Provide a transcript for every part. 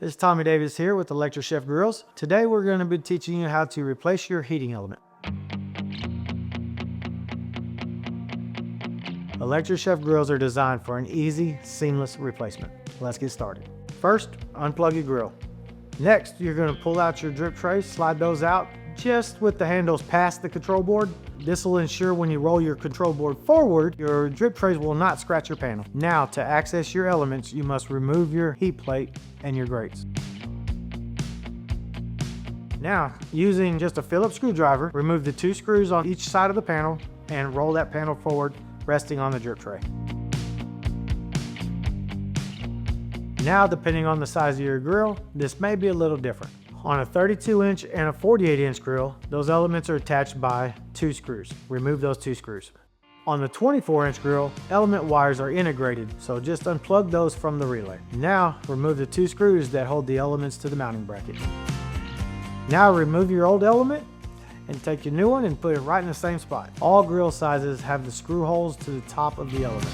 This is Tommy Davis here with ElectriChef Grills. Today we're going to be teaching you how to replace your heating element. ElectriChef Grills are designed for an easy, seamless replacement. Let's get started. First, unplug your grill. Next, you're going to pull out your drip trays, slide those out just with the handles past the control board. This will ensure when you roll your control board forward, your drip trays will not scratch your panel. Now, to access your elements, you must remove your heat plate and your grates. Now, using just a Phillips screwdriver, remove the 2 screws on each side of the panel and roll that panel forward, resting on the drip tray. Now, depending on the size of your grill, this may be a little different. On a 32-inch and a 48-inch grill, those elements are attached by 2 screws. Remove those 2 screws. On the 24-inch grill, element wires are integrated, so just unplug those from the relay. Now, remove the 2 screws that hold the elements to the mounting bracket. Now, remove your old element and take your new one and put it right in the same spot. All grill sizes have the screw holes to the top of the element.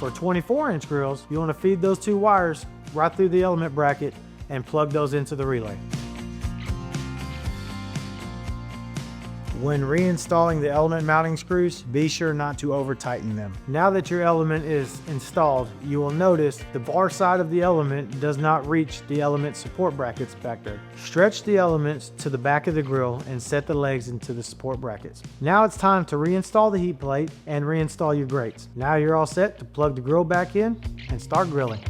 For 24-inch grills, you want to feed those 2 wires right through the element bracket and plug those into the relay. When reinstalling the element mounting screws, be sure not to over tighten them. Now that your element is installed, you will notice the bar side of the element does not reach the element support brackets back there. Stretch the elements to the back of the grill and set the legs into the support brackets. Now it's time to reinstall the heat plate and reinstall your grates. Now you're all set to plug the grill back in and start grilling.